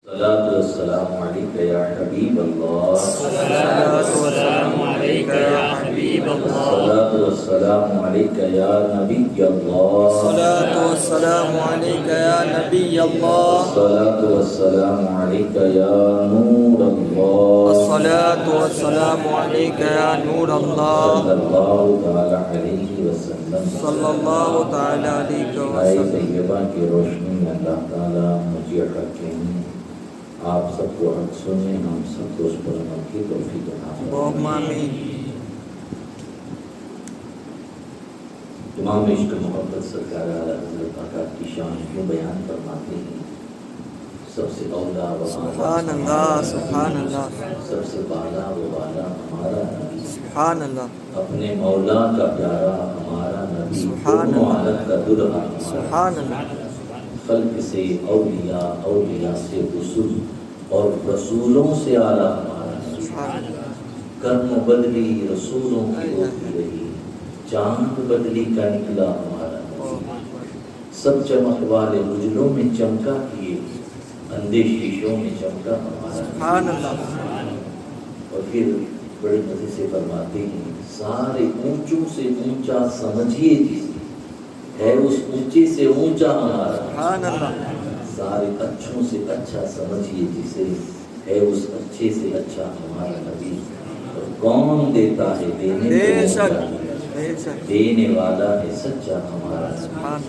الصلاة والسلام عليك يا حبيب الله. الصلاة والسلام عليك يا حبيب الله. الصلاة والسلام عليك يا نبي الله. الصلاة والسلام عليك يا نبي الله. الصلاة والسلام عليك يا نور الله. الصلاة والسلام عليك يا نور الله. صلى الله تعالى عليه وسلم. صلى الله تعالى عليك آئے وسلم. طیبہ کی روشنی میں اللہ تعالیٰ مجھے حکیم آپ سب کو حق سنیں، ہم سب کو اس پر عمل کی توفیق عطا فرمائے. اللهم آمين. امام عشق محبت سرکار اعلیٰ حضرت آقا کی شان یوں بیان فرماتے ہیں، سب سے اولا و سبحان اللہ، سبحان اللہ، سب سے بالا و بالا ہمارا نبی، سبحان اللہ، اپنے مولا کا پیارا ہمارا نبی، سبحان دونوں اللہ، عالم کا درہ ہمارا، سبحان اللہ، خلق سے اولیاء، اولیاء سے رسول اور رسولوں سے اعلیٰ ہمارا نبی. سبحان اللہ. کرم بدلی رسولوں کی ہوتی رہی، چاند بدلی کا نکلا ہمارا نبی. سب چمک والے اجلوں میں چمکا کیے، اندھے شیشوں میں چمکا ہمارا نبی. سبحان اللہ. اور پھر بڑے مزے سے فرماتے ہیں، سارے اونچوں سے اونچا سمجھیے جسے ہے اس اونچے سے اونچا ہمارا. سبحان اللہ. سارے اچھوں سے اچھا سمجھیے جسے ہے اس اچھے سے اچھا ہمارا نبی. اور کون دیتا ہے دینے بے کو شک، مولا ہے، بے شک. دینے والا ہے سچا ہمارا نبی. سبحان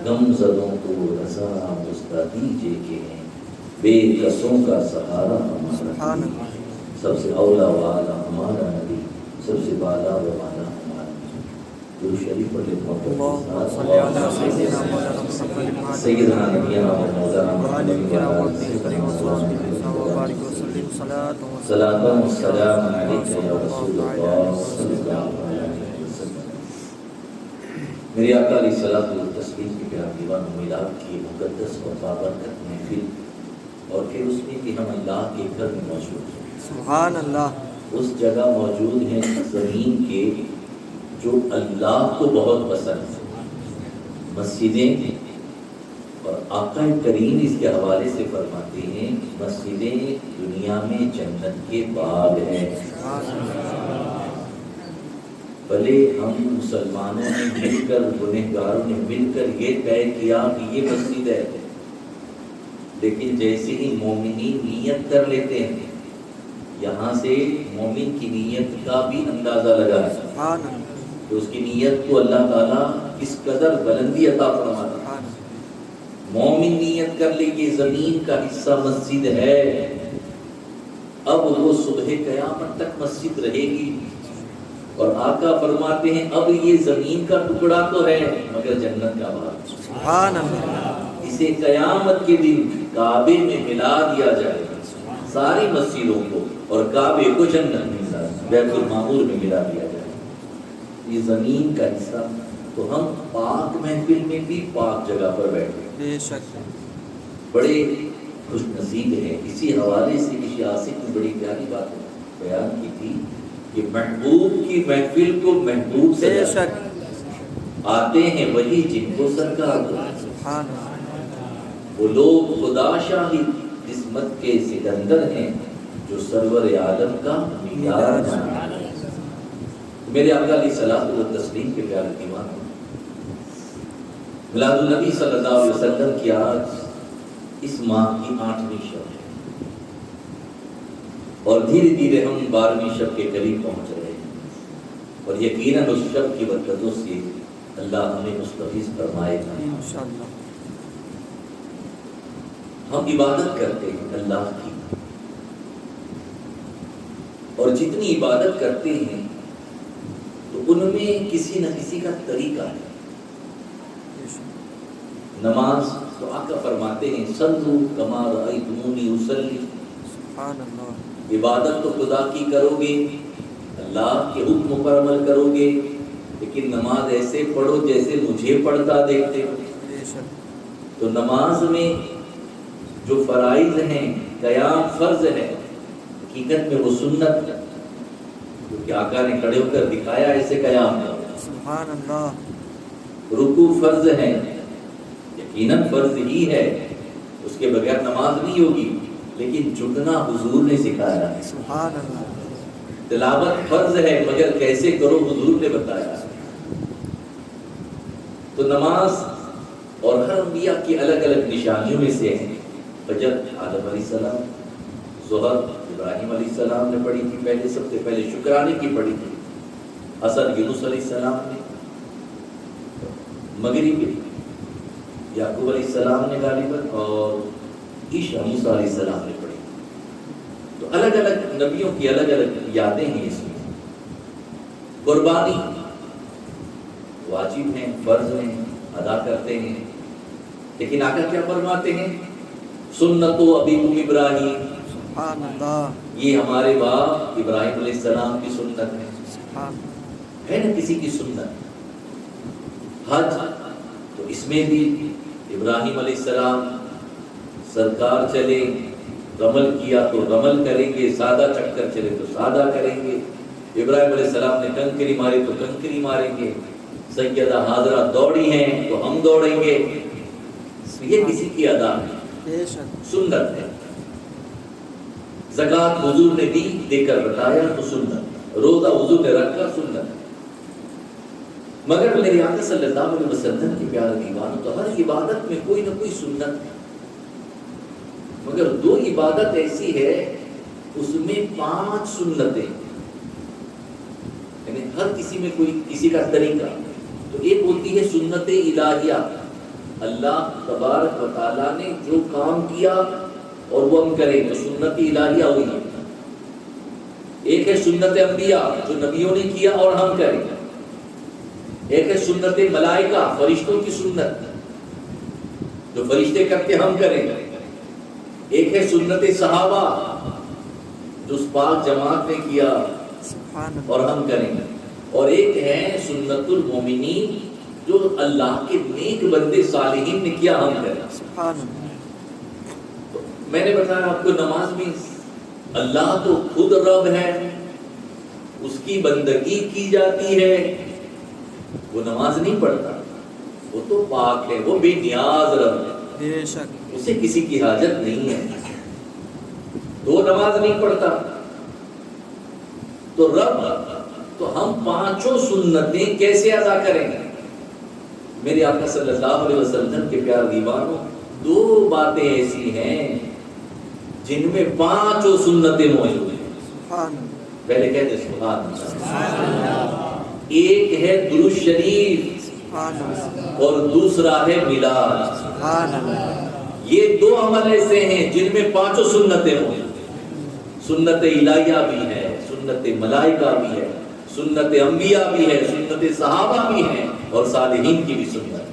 غم زدوں کو رضا مستہ دیجے کے ہیں، بے کسوں کا سہارا ہمارا سبحان نبی. اللہ. سب سے اولا والا ہمارا نبی، سب سے بالا و والا ہمارا نبی. درود شریف پڑھ لے محبت اللهم کے صل ساتھ. على سيدنا مولانا محمد سیدنا نبینا و مولانا وعلى محمد آله وعلى وصحبه وسلم وبارك وسلم. صلاة صلاة والسلام عليك يا رسول الله صلی اللہ علیہ وسلم. میرے آقا علیہ الصلوۃ والتسلیم کے پیارے دیوان میلاد کی مقدس اور بابرکت محفل، اور پھر اس میں کہ ہم اللہ کے گھر میں موجود ہیں. سبحان اللہ. اس جگہ موجود ہیں زمین کے جو اللہ کو بہت پسند ہے، مسجدیں. اور آقا کریم اس کے حوالے سے فرماتے ہیں، مسجدیں دنیا میں جنت کے باغ ہیں. بھلے ہم مسلمانوں نے مل کر، گنہگاروں نے مل کر یہ طے کیا کہ یہ مسجد ہے، لیکن جیسے ہی مومنین نیت کر لیتے ہیں، یہاں سے مومن کی نیت کا بھی اندازہ لگا ہے سبحان اللہ. کہ اس کی نیت کو اللہ تعالیٰ کس قدر بلندی عطا فرماتا ہے. مومن نیت کر لے کہ زمین کا حصہ مسجد ہے، اب وہ صبح قیامت تک مسجد رہے گی. اور آقا فرماتے ہیں اب یہ زمین کا ٹکڑا تو ہے مگر جنت کا باغ. سبحان اللہ. اسے قیامت کے دن کعبے میں ملا دیا جائے گا، ساری مسجدوں کو، اور کعبے کو جنت میں بیت المعمور میں ملا دیا جائے گا. یہ زمین کا حصہ. تو ہم پاک محفل میں بھی پاک جگہ پر بیٹھے، بے شک. بڑے خوش نصیب ہیں. اسی حوالے سے کسی عاشق نے بڑی پیاری بات بیان کی تھی کہ محبوب کی محفل کو محبوب سے بے شک. آتے ہیں وہی جن کو سرکار کو. سبحان اللہ. وہ لوگ خدا شاہی قسمت کے سکندر ہیں جو سرور عالم کا معیار ہیں. میرے آقا علیہ الصلوۃ والتسلیم کے پیارے دیوان، میلاد النبی صلی اللہ علیہ وسلم کی آج اس ماہ کی 8ویں شب ہے، اور دھیرے دھیرے ہم 12ویں شب کے قریب پہنچ رہے ہیں. اور یقیناً اس شب کی برکتوں سے اللہ ہمیں مستفیض فرمائے گا. انشاءاللہ. ہم عبادت کرتے ہیں اللہ کی، اور جتنی عبادت کرتے ہیں تو ان میں کسی نہ کسی کا طریقہ ہے. نماز تو آقا فرماتے ہیں صلو کما رأیتمونی اصلی. سبحان اللہ. عبادت تو خدا کی کرو گے، اللہ کے حکم پر عمل کرو گے، لیکن نماز ایسے پڑھو جیسے مجھے پڑھتا دیکھتے ہو. بے شک. تو نماز میں جو فرائض ہیں، قیام فرض ہے، حقیقت میں وہ سنت ہے، کیونکہ آقا نے کھڑے ہو کر دکھایا ایسے قیام ہے. سبحان اللہ. رکوع فرض ہے، یقیناً فرض ہی ہے، اس کے بغیر نماز نہیں ہوگی. لیکن جھکنا حضور نے سکھایا ہے. سبحان اللہ. تلاوت فرض ہے مگر کیسے کرو حضور نے بتایا. تو نماز اور ہر انبیاء کی الگ الگ نشانیوں میں سے ہیں. فجر آدم علیہ السلام، ظہر ابراہیم علیہ السلام نے پڑھی تھی پہلے، سب سے پہلے شکرانے کی پڑھی تھی. عصر یونس علیہ السلام نے، مغرب یعقوب علیہ السلام نے غالباً، اور عشاء موسیٰ علیہ السلام نے پڑھی. تو الگ الگ نبیوں کی الگ الگ یادیں ہیں اس میں. قربانی واجب ہیں، فرض ہیں، ادا کرتے ہیں. لیکن آقا کیا فرماتے ہیں؟ سنت ابیکم ابراہیم، سبحان اللہ. یہ ہمارے باپ ابراہیم علیہ السلام کی سنت ہے. سبحان. ہے نا کسی کی سنت؟ حج تو اس میں بھی ابراہیم علیہ السلام سرکار چلے، رمل کیا تو رمل کریں گے، سادہ چکر چلے تو سادہ کریں گے. ابراہیم علیہ السلام نے کنکری ماری تو کنکری ماریں گے. سیدہ حاضرہ دوڑی ہیں تو ہم دوڑیں گے. یہ کسی کی ادا ہے، بے شک. سنت ہے. زکوٰۃ حضور نے دی، دے کر بتایا تو سنت. روزہ حضور نے رکھا، سنت. مگر میرے آقا صلی اللہ علیہ وسلم کی پیارے دیوانوں تو ہر عبادت میں کوئی نہ کوئی سنت ہے. مگر دو عبادت ایسی ہے اس میں 5 سنتیں، یعنی ہر کسی میں کوئی کسی کا طریقہ. تو ایک ہوتی ہے سنت الہیہ، اللہ تبارک و تعالیٰ نے جو کام کیا اور وہ ہم کریں تو سنت الہیہ ہوئی. ایک ہے سنت انبیاء جو نبیوں نے کیا اور ہم کریں. ایک ہے سنت ملائکہ، فرشتوں کی سنت جو فرشتے کرتے ہم کریں. ایک ہے سنت صحابہ جو اس پاک جماعت نے کیا سبحان اللہ. اور ہم کریں. اور ایک ہے سنت المومنین جو اللہ کے نیک بندے صالحین نے کیا، ہم کریں. سبحان اللہ. تو میں نے بتایا آپ کو نماز میں اللہ تو خود رب ہے، اس کی بندگی کی جاتی ہے. وہ نماز نہیں پڑھتا، وہ تو پاک ہے، وہ بے نیاز رب ہے، بے شک. اسے کسی کی حاجت نہیں ہے. تو نماز نہیں پڑھتا تو رب، تو ہم 5 سنتیں کیسے ادا کریں گے؟ میرے آقا صلی اللہ علیہ وسلم کے پیار دیوانوں 2 باتیں ایسی ہیں جن میں 5 سنتیں موجود ہیں. سبحان اللہ. پہلے کہتے سبحان اللہ. ایک ہے درود شریف سبحان اللہ. اور دوسرا ہے میلاد. سبحان اللہ. یہ 2 عمل ایسے ہیں جن میں 5 سنتیں موجود ہیں. سنت الہیہ بھی ہے، سنت ملائکہ بھی ہے، سنت انبیاء بھی ہے، سنت صحابہ بھی ہے، اور صالحین کی بھی سنت ہے.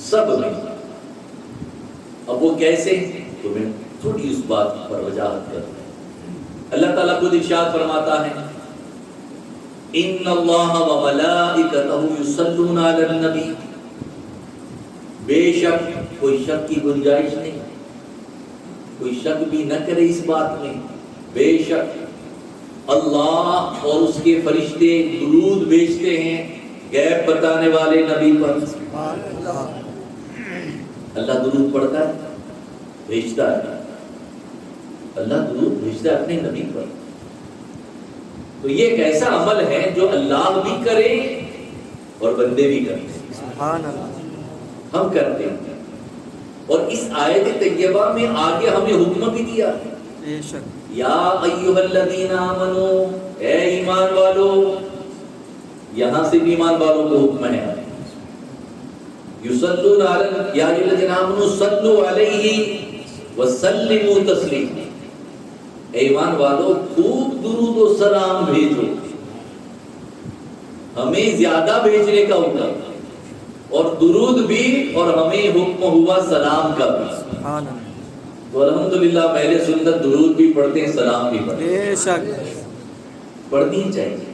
سب میں. اب وہ کیسے؟ تو میں تھوڑی اس بات پر وضاحت کرتا ہوں. اللہ تعالیٰ خود ارشاد فرماتا ہے ان اللہ وملائکتہ یصلون علی النبی. بے شک کوئی شک کی گنجائش نہیں، کوئی شک بھی نہ کرے اس بات میں. بے شک اللہ اور اس کے فرشتے درود بھیجتے ہیں غیب بتانے والے نبی پر. سبحان اللہ. اللہ درود پڑھتا ہے، بھیجتا ہے. اللہ درود بھیجتا ہے اپنے نبی پر. تو یہ ایک ایسا عمل ہے جو اللہ بھی کرے اور بندے بھی کرتے. سبحان اللہ. ہم کرتے ہیں. اور اس آیت طیبہ میں آگے ہمیں حکم بھی دیا ہے. بے شک. یا ایھا الذین آمنو، اے ایمان والو. یہاں سے بھی ایمان والوں کو حکم ہے. یصلون علی یا ایھا الذین آمنو صلوا علیہ وسلموا تسلیما. اے ایمان والو خوب درود و سلام بھیجو. ہمیں زیادہ بھیجنے کا حکم، اور درود بھی، اور ہمیں حکم ہوا سلام کا بھی. سبحان اللہ. تو الحمدللہ پہلے سنت درود بھی پڑھتے ہیں، سلام بھی پڑھتے ہیں. بے شک. پڑھنی چاہیے.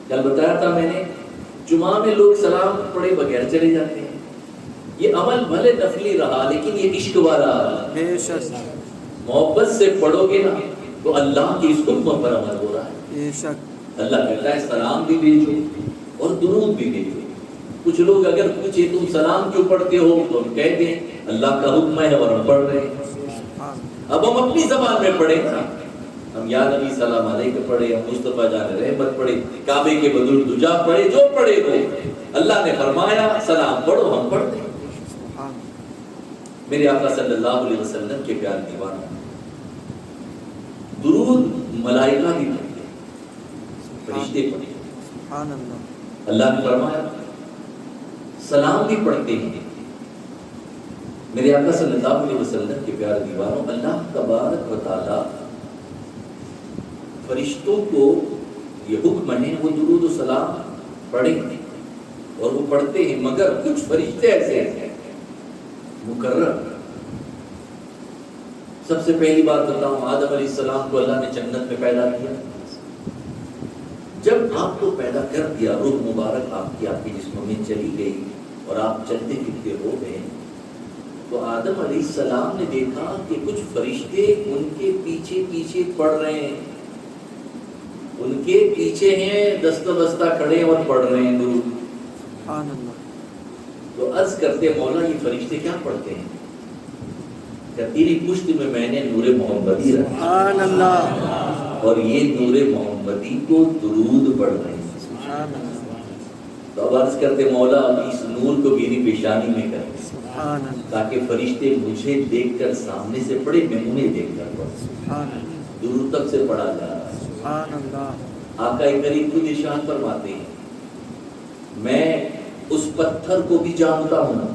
کل بتایا تھا میں نے، جمعہ میں لوگ سلام پڑھے بغیر چلے جاتے ہیں. یہ عمل بھلے نفلی رہا لیکن یہ عشق والا عمل. بے شک. محبت سے پڑھو گے نا تو اللہ کی اس حکم پر عمل ہو رہا ہے. بے شک. اللہ کہتا ہے سلام بھی بھیجو اور درود بھی بھیجو. کچھ لوگ اگر پوچھے تم سلام کیوں پڑھتے ہو تو ہم کہتے ہیں اللہ کا حکم ہے اور ہم پڑھ رہے ہیں. اب ہم اپنی زبان میں پڑھیں نا، ہم یا نبی سلام علیکہ پڑھے، ہم مصطفیٰ جان رحمت پڑھے، کعبے کے بدر دجا پڑھے، جو پڑھے وہ اللہ نے فرمایا سلام پڑھو، ہم پڑھتے ہیں۔ میرے آقا صلی اللہ علیہ وسلم کے پیار دیوانہ، درود ملائکہ بھی پڑھتے ہیں، فرشتے پڑھتے ہیں، اللہ نے فرمایا سلام بھی پڑھتے ہیں۔ میرے آقا صلی اللہ علیہ وسلم کے پیار دیوانوں، اللہ تبارک و تعالی فرشتوں کو یہ حکم ہے وہ درود و سلام پڑھیں اور وہ پڑھتے ہیں، مگر کچھ فرشتے ایسے ہیں مقرر۔ سب سے پہلی بات بتاؤں، آدم علیہ السلام کو اللہ نے جنت میں پیدا کیا۔ جب آپ کو پیدا کر دیا، روح مبارک آپ کی جسم میں چلی گئی اور آپ چلتے پھرتے ہو گئے، تو آدم علیہ السلام نے دیکھا کہ کچھ فرشتے ان کے پیچھے پیچھے پڑھ رہے ہیں، ان کے پیچھے ہیں، دستہ دستہ کھڑے اور پڑھ رہے ہیں درود۔ تو عرض کرتے مولا یہ فرشتے کیا پڑھتے ہیں؟ کہ تیری پشت میں نے نور محمدی رکھا اور یہ نور محمدی کو درود پڑھ رہے ہیں۔ تو اب عرض کرتے مولا اس نور کو میری پیشانی میں کر، تاکہ فرشتے مجھے دیکھ کر سامنے سے پڑھے، میں انہیں دیکھ کر پڑھوں۔ دور تک سے پڑھا جا رہا ہے۔ آقا کریم خود ارشاد فرماتے ہیں میں اس پتھر کو بھی جانتا ہوں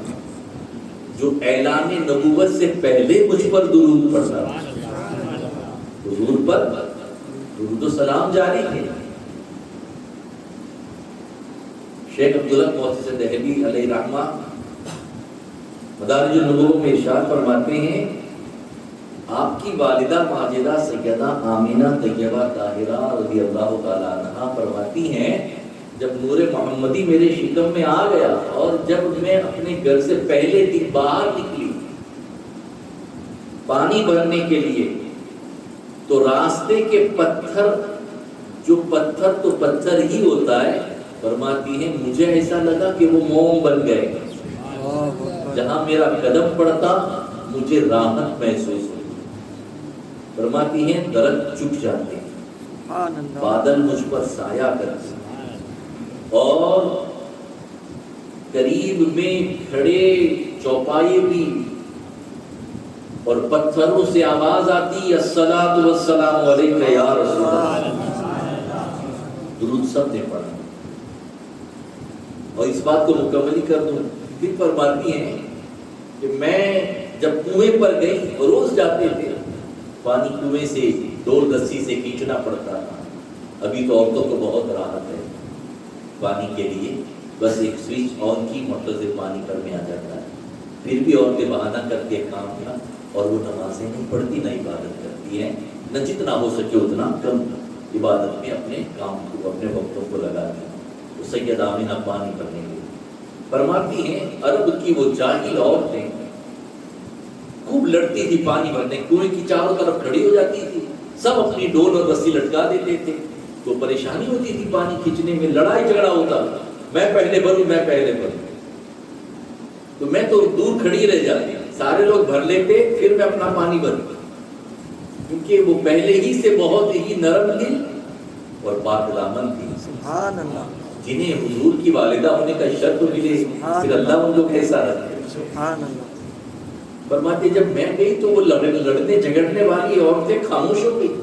جو اعلان نبوت سے پہلے مجھ پر درود پڑھتا ہے۔ حضور پر درود و سلام جاری ہے۔ شیخ عبداللہ محسن دہلوی علیہ رحمہ مدارج النبوہ میں ارشاد فرماتے ہیں آپ کی والدہ ماجدہ سیدہ آمینہ طیبہ طاہرہ رضی اللہ تعالیٰ عنہا فرماتی ہیں جب نور محمدی میرے شکم میں آ گیا اور جب میں اپنے گھر سے پہلے دن باہر نکلی پانی بھرنے کے لیے، تو راستے کے پتھر، جو پتھر تو پتھر ہی ہوتا ہے، فرماتی ہیں مجھے ایسا لگا کہ وہ موم بن گئے، جہاں میرا قدم پڑتا مجھے راحت محسوس ہوئی۔ فرماتی ہیں درخت جھک جاتے ہیں، بادل مجھ پر سایہ کرتے ہیں، اور قریب میں کھڑے چوپائے بھی اور پتھروں سے آواز آتی الصلاۃ والسلام علیک یا رسول اللہ۔ درود سب نے پڑھا۔ اور اس بات کو مکمل ہی کر دوں، پھر فرماتی ہیں کہ میں جب کنویں پر گئی، روز جاتے تھے، پانی کنویں سے ڈول رسی سے کھینچنا پڑتا تھا۔ ابھی تو عورتوں کو بہت راحت ہے پانی کے لیے، بس ایک سوئچ آن کی موٹر سے پانی گھر میں آ جاتا ہے۔ پھر بھی عورتیں بہانہ کر کے کام کیا، اور وہ نمازیں نہیں پڑھتی نہ عبادت کرتی ہیں، نہ جتنا ہو سکے اتنا کم عبادت میں اپنے کام کو، اپنے وقتوں کو لگاتی ہیں۔ تو سید آمینہ پانی بھرنے کے فرماتی ہیں عرب کی وہ جاہل عورتیں خوب لڑتی تھی پانی بھرنے، کنویں کی چاروں طرف کھڑی ہو جاتی تھی، سب اپنی ڈول اور رسی لٹکا دیتے تھے، تو پریشانی ہوتی تھی پانی کھینچنے میں، لڑائی جھگڑا ہوتا، میں پہلے بھروں، میں پہلے بھروں، تو میں تو دور کھڑی رہ جاتی، سارے لوگ بھر لیتے، پھر میں اپنا پانی بھرتا، کیونکہ وہ پہلے ہی سے بہت ہی نرم تھی اور پاک دامن تھی۔ سبحان اللہ، جنہیں حضور کی والدہ ہونے کا شرف ملے، پھر اللہ ان کو کیسا رکھے۔ سبحان اللہ۔ فرماتے جب میں گئی تو وہ لڑنے جھگڑنے والی عورتیں خاموش ہو گئی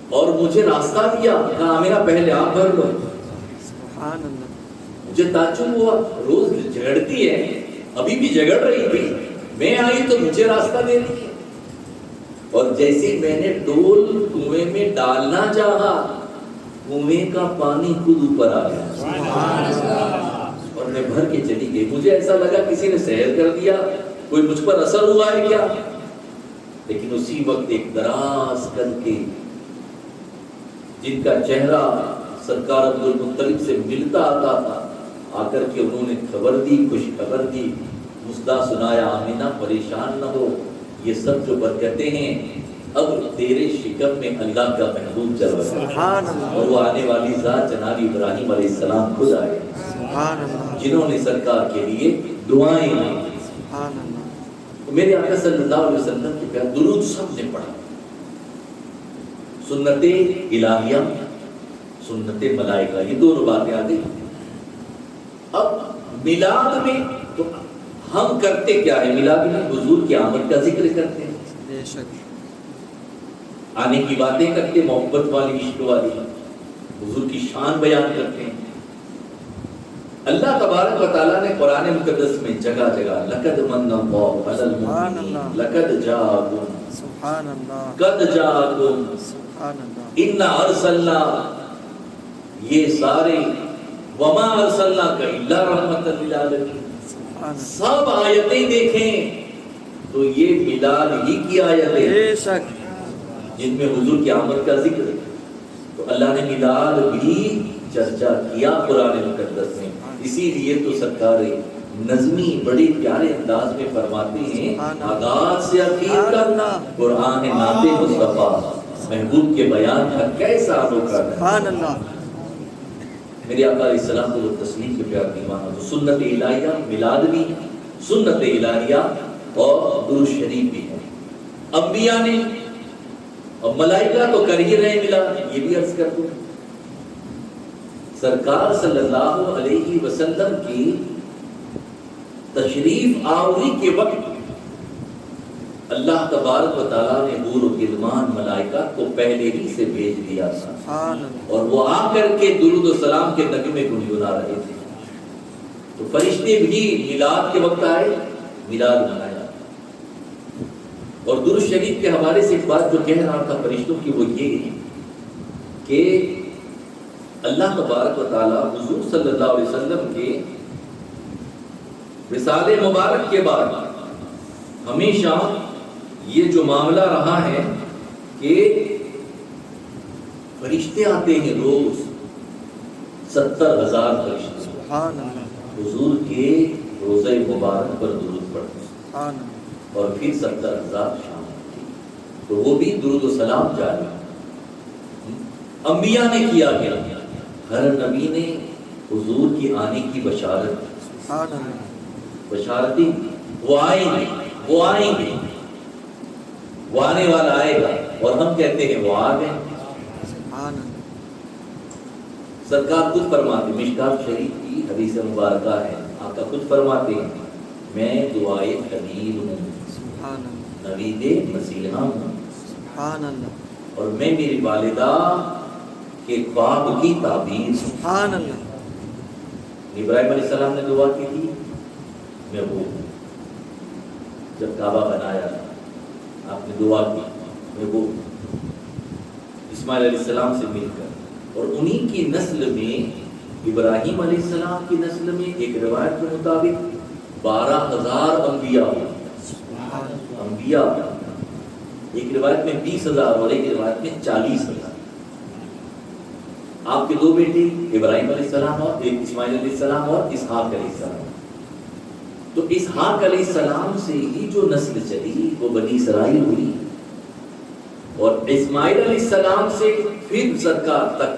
اور مجھے راستہ دیا، کہا میرا پہلے آپ بھر لو۔ سبحان اللہ۔ مجھے تعجب ہوا، روز جھگڑتی ہے، ابھی بھی جھگڑ رہی تھی، میں آئی تو مجھے راستہ دے دی، اور جیسے میں نے ڈول کنویں میں ڈالنا چاہا، کنویں کا پانی خود اوپر آ گیا اور میں بھر کے چلی گئی۔ مجھے ایسا لگا کسی نے سحر کر دیا، کوئی مجھ پر اثر ہوا ہے کیا، لیکن اسی وقت ایک دراز کر کے جن کا چہرہ سرکار عبدالمطلب سے ملتا آتا تھا، آ کر کے انہوں نے خبر دی، خوش خبر دی، مسئلہ سنایا، آمینہ پریشان نہ ہو، یہ سب جو برکتیں ہیں اب تیرے شکم میں اللہ کا محبوب چل رہا ہے، اور وہ آنے والی ذات جناب ابراہیم علیہ السلام خود آئے جنہوں نے سرکار کے لیے دعائیں دی۔ میرے آقا صلی اللہ علیہ وسلم کے پیار درود سب نے پڑھا. سنت الہیہ، سنت ملائکہ، یہ دونوں باتیں آ گئی. اب میلاد میں تو ہم کرتے کیا ہے؟ میلاد میں حضور کی آمد کا ذکر کرتے ہیں، بے شک آنے کی باتیں کرتے، محبت والی، عشق والی، حضور کی شان بیان کرتے ہیں. اللہ تبارک و تعالیٰ نے قرآن مقدس میں جگہ جگہ لقد من اللہ علی المؤمنین لقد جاءکم سبحان اللہ قد جاءکم سبحان اللہ انا ارسلنا، یہ سارے وما ارسلناک الا رحمۃ للعالمین، سبحان اللہ سب آیتیں دیکھیں تو یہ میلاد ہی کی آیتیں بے شک جن میں حضور کی آمد کا ذکر ہے. تو اللہ نے میلاد بھی چرچا کیا قرآن مقدس میں. اسی لیے تو سرکار نظمی بڑے پیارے انداز میں فرماتے ہیں، آغاز سے اخیر تک قرآن نعت مصطفیٰ محبوب کے بیان کا کیسا انوکھا ہے. سبحان اللہ میرے آقا علیہ السلام کو تسلیم کے پیار دیوانہ. تو سنت الہیہ میلاد بھی ہے، سنت الہیہ اور درود شریف بھی ہے. انبیاء نے اور ملائکہ تو کر ہی رہے میلاد. یہ بھی عرض کر دوں، سرکار صلی اللہ علیہ وسلم کی تشریف آوری کے وقت اللہ تبارک و تعالیٰ نے حور و غلمان ملائکہ کو پہلے ہی سے بھیج دیا تھا، سبحان اللہ اور وہ آ کر کے درود و سلام کے نغمے گنگنا رہے تھے. تو فرشتے بھی میلاد کے وقت آئے، میلاد منایا. اور درود شریف کے حوالے سے ایک بات جو کہہ رہا تھا فرشتوں کی، وہ یہ ہے کہ اللہ تبارک و تعالیٰ حضور صلی اللہ علیہ وسلم کے وصال مبارک کے بعد ہمیشہ یہ جو معاملہ رہا ہے کہ فرشتے آتے ہیں روز، 70,000 فرشتے سبحان اللہ حضور کے روزہ مبارک پر درود پڑھتے ہیں، سبحان اللہ اور پھر 70,000 شام کی. تو وہ بھی درود و سلام جاری. انبیاء نے کیا گیا، ہر نبی نے حضور کی آنے کی بشارت، سبحان اللہ بشارتیں، وہ آئیں گے، وہ آئیں گے، وہ آنے والا آئے گا، اور ہم کہتے ہیں وہ آ گئے. سبحان اللہ سرکار خود فرماتے، مشکات شریف کی حدیث مبارکہ ہے، آقا خود فرماتے ہیں، میں دعائے خلیل ہوں، سبحان اللہ نوید مسیحا ہوں، سبحان اللہ اور میں میری والدہ کے خواب کی تعبیر ہوں. سبحان اللہ ابراہیم علیہ السلام نے دعا کی تھی، میں وہ ہوں. جب کعبہ بنایا آپ نے دعا کی، میں وہ ہوں. اسماعیل علیہ السلام سے مل کر، اور انہی کی نسل میں ابراہیم علیہ السلام کی نسل میں ایک روایت کے مطابق 12,000 انبیاء ہوئے. انبیاء ایک روایت میں 20,000 اور ایک روایت میں 40,000. آپ کے 2 بیٹے ابراہیم علیہ السلام اور ایک اسماعیل علیہ السلام اور اسحاق علیہ السلام. تو اسحاق علیہ السلام سے ہی جو نسل چلی وہ بنی اسرائیل ہوئی، اور اسماعیل علیہ السلام سے پھر سرکار تک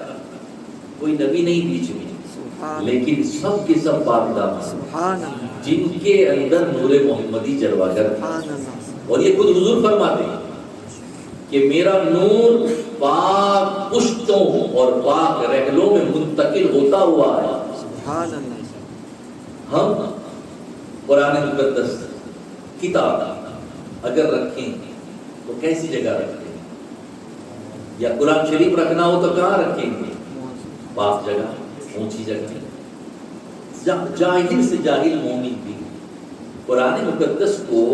کوئی نبی نہیں بیچ میں، لیکن سب کے سب پاک دامن، سبحان اللہ جن کے اندر نور محمدی جلواگر تھا. سبحان اللہ اور یہ خود حضور فرماتے ہیں کہ میرا نور پاک پشتوں اور پاک رحلوں میں منتقل ہوتا ہوا ہے. سبحان اللہ ہم قرآن مقدس کتاب اگر رکھیں تو کیسی جگہ رکھیں؟ یا قرآن شریف رکھنا ہو تو کہاں رکھیں گے؟ پاک جگہ، اونچی جگہ. جاہل سے جاہل مومن بھی قرآن مقدس کو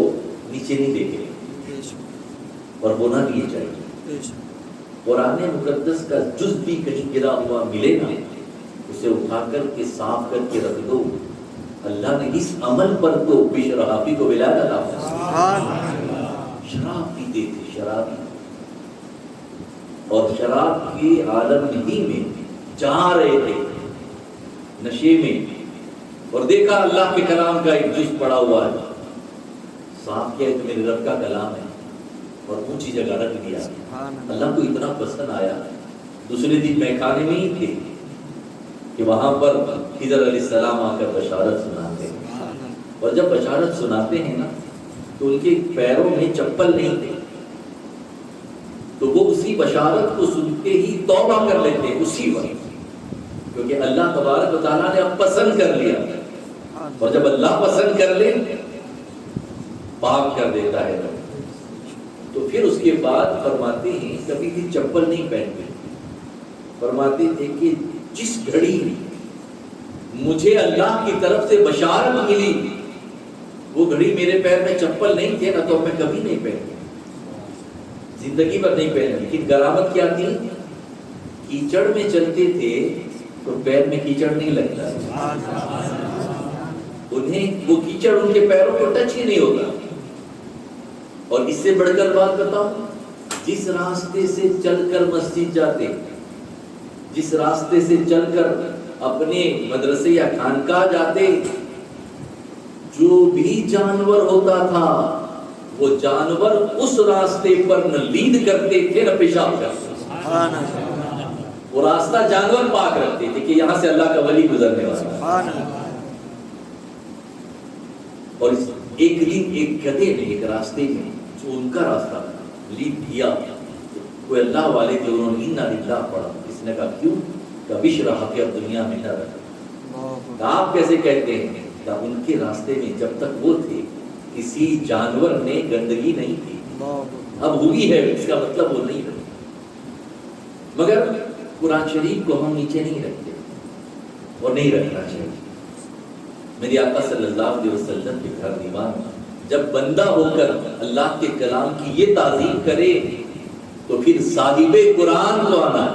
نیچے نہیں دیکھے، بے شک اور ہونا بھی یہ چاہیے. بے شک قرآن مقدس کا جز بھی کہیں گرا ہوا ملے نا، اسے اٹھا کر کے صاف کر کے رکھ دو. اللہ نے اس عمل پر تو بشرحافی کو ولایت عطا فرمائی. سبحان اللہ شراب پیتے تھے، شرابی، اور شراب کے عالم ہی میں جا رہے تھے، نشے میں، اور دیکھا اللہ کے کلام کا ایک جز پڑا ہوا ہے، صاف کیا ہے تو میرے رب کا کلام ہے، اور اونچی جگہ رکھ دیا. سبحان اللہ اللہ کو اتنا پسند آیا. دوسرے دن میخانے میں ہی تھے کہ وہاں پر خضر علیہ السلام آ کر بشارت سناتے ہیں، اور جب بشارت سناتے ہیں نا تو ان کے پیروں میں چپل نہیں تھے، تو وہ اسی بشارت کو سنتے ہی توبہ کر لیتے اسی وقت، کیونکہ اللہ تبارک و تعالیٰ نے اب پسند کر لیا، اور جب اللہ پسند کر لے پاک کر دیتا ہے۔ تو پھر اس کے بعد فرماتے ہیں کبھی بھی چپل نہیں پہنتے، فرماتے تھے کہ جس گھڑی مجھے اللہ کی طرف سے بشارت ملی وہ گھڑی میرے پیر میں چپل نہیں تھے نا، تو میں کبھی نہیں پہنتا، زندگی بھر نہیں پہنا۔ لیکن غرابت کیا تھی، کیچڑ میں چلتے تھے تو پیر میں کیچڑ نہیں لگتا، انہیں وہ کیچڑ ان کے پیروں کو ٹچ ہی نہیں ہوتا۔ اور اس سے بڑھ کر بات بتاؤں، جس راستے سے چل کر مسجد جاتے، جس راستے سے چل کر اپنے مدرسے یا خانقاہ جاتے، جو بھی جانور ہوتا تھا وہ جانور اس راستے پر نہ لید کرتے تھے نہ پیشاب کرتے، وہ راستہ جانور پاک رکھتے تھے کہ یہاں سے اللہ کا ولی گزرنے والا ہے۔ اور ایک دن ایک گدھے نے ایک راستے میں جو ان کا راستہ لید دیا، کوئی اللہ والے تھے، انہوں نے انا للہ پڑھا، اس نے کہا کیوں؟ کہ بشرا کہ اب دنیا میں نہ رہا۔ آپ کیسے کہتے ہیں؟ کہ ان کے راستے میں جب تک وہ تھے کسی جانور نے گندگی نہیں تھی، اب ہوئی ہے اس کا مطلب وہ نہیں رہی۔ مگر قرآن شریف کو ہم نیچے نہیں رکھتے اور نہیں رکھنا چاہیے۔ میری آقا صلی اللہ علیہ وسلم کے گھر دیوان جب بندہ ہو کر اللہ کے کلام کی یہ تعظیم کرے تو پھر صاحب قرآن کو آنا ہے،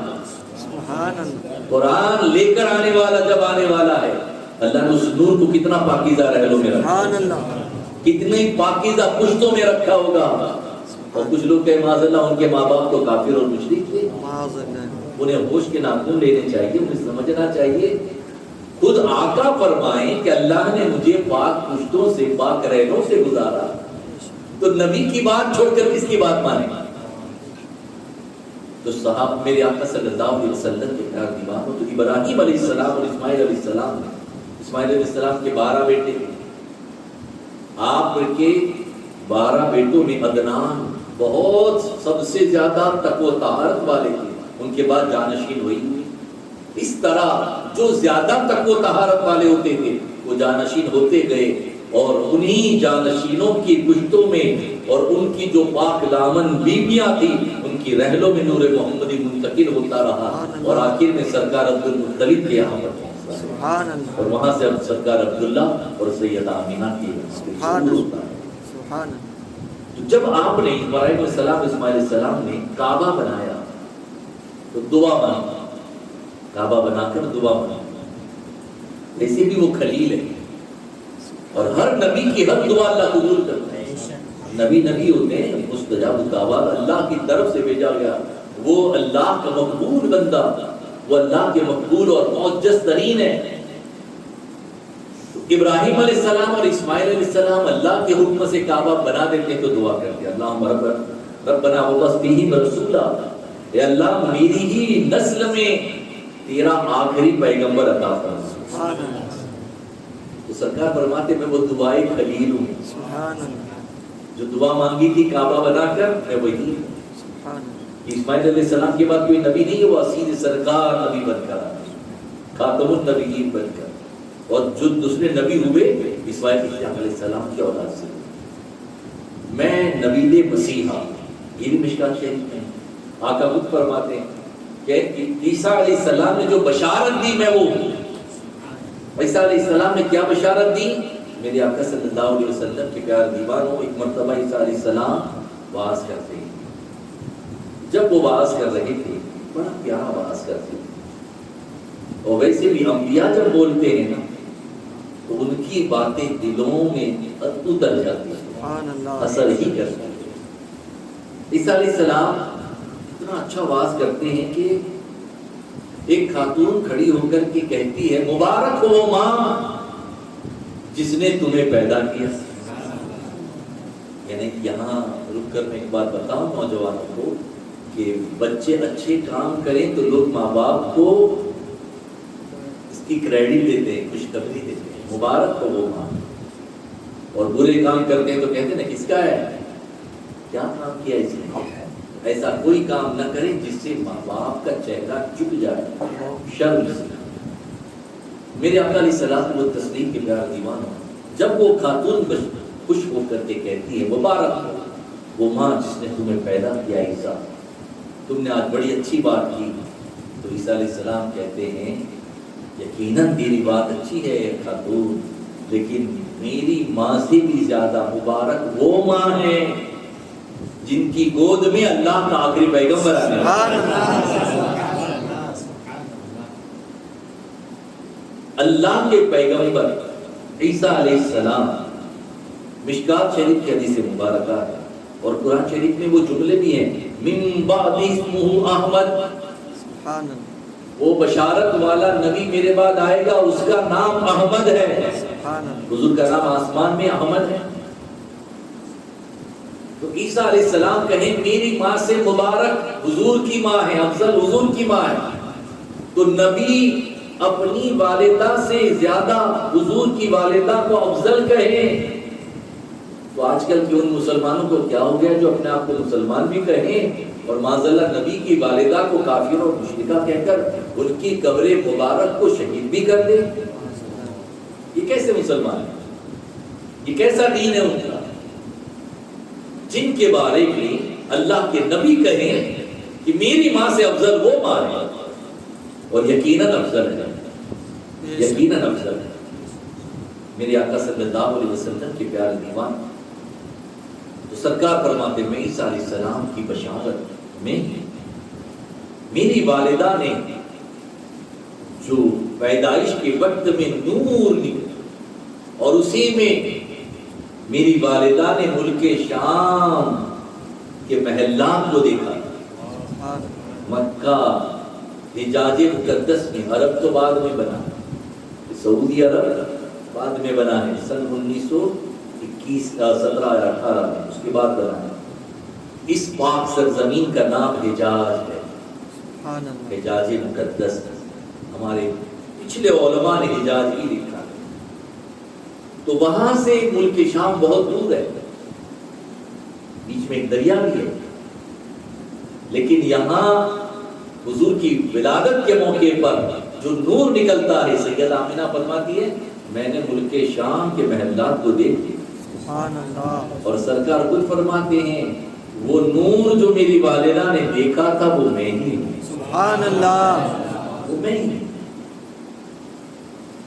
قرآن لے کر آنے والا جب آنے والا ہے، اللہ نے اس نور کو کتنا پاکیزہ رحلوں میں رکھا، کتنے پاکیزہ پشتوں میں رکھا ہوگا۔ اور کچھ لوگ کہ معاذ اللہ ان کے ماں باپ تو کافر اور مشرک تھے، انہیں ہوش کے ناخن لینے چاہیے، انہیں سمجھنا چاہیے۔ خود آقا فرمائیں کہ اللہ نے مجھے پاک پشتوں سے، پاک رحلوں سے گزارا، تو نبی کی بات چھوڑ کر کس کی بات مانیں؟ تو صاحب میرے آقا صلی اللہ علیہ وسلم کے گھر دیوان ہو، تو ابراہیم علیہ السلام اور اسماعیل علیہ السلام، اسماعیل علیہ السلام کے 12 بیٹے تھے، آپ کے 12 بیٹوں میں عدنان بہت سب سے زیادہ تقوی و طہارت والے تھے، ان کے بعد جانشین ہوئی۔ اس طرح جو زیادہ تقوی و طہارت والے ہوتے تھے وہ جانشین ہوتے گئے، اور انہی جانشینوں کی پشتوں میں اور ان کی جو پاک دامن بیویاں تھیں ان کی رحلوں میں نور محمدی منتقل ہوتا رہا، اور آخر میں سرکار عبدالمطلب کے یہاں پر پہنچا، اور وہاں سے اب سرکار عبداللہ اور سیدہ آمینہ کی شروع ہوتا ہے۔ تو جب آپ نے ابراہیم علیہ السلام، اسماعیل علیہ السلام نے کعبہ بنایا تو دعا مانگی، کعبہ بنا کر دعا مانگی، ایسے بھی وہ خلیل ہے، اور ہر نبی کی ہر دعا اللہ قبول کرتا ہے۔ نبی ہوتے ہیں مستجاب الدعوات، اللہ کی طرف سے بھیجا گیا، وہ اللہ کا مقبول بندہ، وہ اللہ کے مقبول اور معجز ترین ہے۔ ابراہیم علیہ السلام اور اسماعیل علیہ السلام اللہ کے حکم سے کعبہ بنا دیتے تو دعا کرتے، اللہم ربنا وابعث فیہم رسولا، اے اللہ میری ہی نسل میں تیرا آخری پیغمبر عطا فرما۔ تو سرکار فرماتے میں وہ دعائے خلیل ہوں، جو دعا مانگی تھی کعبہ بنا کر میں وہی ہوں۔ اسماعیل علیہ السلام کے بعد کوئی نبی نہیں ہے، وہ اسیر سرکار نبی بن کر، خاتم النبیین بن کر، اور جو دوسرے نبی ہوئے اسماعیل علیہ السلام کی اولاد سے۔ میں نبی مسیحا، یہ بھی مشکات شریف میں آقا خود فرماتے ہیں کہ عیسیٰ علیہ السلام نے جو بشارت دی میں وہ ہوں۔ عیسیٰ علیہ السلام نے کیا بشارت دی؟ میرے آقا صلی اللہ علیہ وسلم کے پیار دیوانوں، ایک مرتبہ عیسیٰ علیہ السلام واعظ کرتے ہیں، جب وہ واعظ کر رہے تھے بڑا پیارا واعظ کرتے ہیں، اور ویسے بھی انبیاء جب بولتے ہیں نا تو ان کی باتیں دلوں میں اتر جاتی ہیں، اثر ہی کرتی ہیں۔ عیسیٰ علیہ السلام اتنا اچھا واعظ کرتے ہیں کہ ایک خاتون کھڑی ہو کر کے کہتی ہے مبارک ہو وہ ماں جس نے تمہیں پیدا کیا۔ یعنی یہاں رک کر میں ایک بات بتاؤں نوجوانوں کو کہ بچے اچھے کام کریں تو لوگ ماں باپ کو اس کی کریڈٹ دیتے ہیں، خوشخبری دیتے ہیں، مبارک ہو وہ ماں۔ اور برے کام کرتے ہیں تو کہتے ہیں نا کس کا ہے، کیا کام کیا اس نے؟ ایسا کوئی کام نہ کریں جس سے ماں باپ کا چہرہ جھک جائے، شرم سے۔ میرے آقا علیہ السلام و تسلیم کے پیار دیوانوں، جب وہ خاتون خوش ہو کر کے کہتی ہے مبارک ہو وہ ماں جس نے تمہیں پیدا کیا عیسیٰ، تم نے آج بڑی اچھی بات کی، تو عیسیٰ علیہ السلام کہتے ہیں یقیناً تیری بات اچھی ہے خاتون، لیکن میری ماں سے بھی زیادہ مبارک وہ ماں ہے جن کی گود میں اللہ کا آخری پیغمبر آنے والا ہے۔ اللہ کے پیغمبر عیسیٰ علیہ السلام، مشکات شریف کی حدیث مبارکہ ہے اور قرآن شریف میں وہ جملے بھی ہیں، من بعد اسمہ احمد، وہ بشارت والا نبی میرے بعد آئے گا، اس کا نام احمد ہے۔ حضور کا نام آسمان میں احمد ہے۔ تو عیسیٰ علیہ السلام کہیں میری ماں سے مبارک حضور کی ماں ہے، افضل حضور کی ماں ہے، تو نبی اپنی والدہ سے زیادہ حضور کی والدہ کو افضل کہیں تو آج کل کے ان مسلمانوں کو کیا ہو گیا جو اپنے آپ کو مسلمان بھی کہیں اور معاذاللہ نبی کی والدہ کو کافر اور مشرکہ کہہ کر ان کی قبر مبارک کو شہید بھی کر دیں؟ یہ کیسے مسلمان ہے؟ یہ کیسا دین ہے ان کا جن کے بارے میں اللہ کے نبی کہیں کہ میری ماں سے افضل وہ ماں ہے اور یقیناً افضل ہے، یقیناً افضل ہے۔ میرے آقا صلی اللہ علیہ وسلم کے پیارے دیوان تو سرکار فرماتے میں عیسیٰ علیہ السلام کی بشارت میں میری والدہ نے جو پیدائش کے وقت میں نور نکلا اور اسی میں میری والدہ نے ملک شام کے محلات کو دیکھا، مکہ حجاز مقدس میں، عرب تو بعد میں بنا، سعودی عرب بعد میں بنا ہے، سن 1921 17 یا 18 میں اس کے بعد بنا ہے۔ اس پاک سرزمین کا نام حجاز ہے، حجاز مقدس۔ ہمارے پچھلے علماء نے حجاز ہی لکھا ہے۔ تو وہاں سے ملک شام بہت دور ہے، بیچ میں ایک دریا بھی ہے، لیکن یہاں حضور کی ولادت کے موقع پر جو نور نکلتا ہے، سیدہ آمنہ فرماتی ہے میں نے ملک شام کے محلات کو دیکھے، اور سرکار خود فرماتے ہیں وہ نور جو میری والدہ نے دیکھا تھا وہ میں ہی ہوں، سبحان اللہ، وہ میں ہی ہوں۔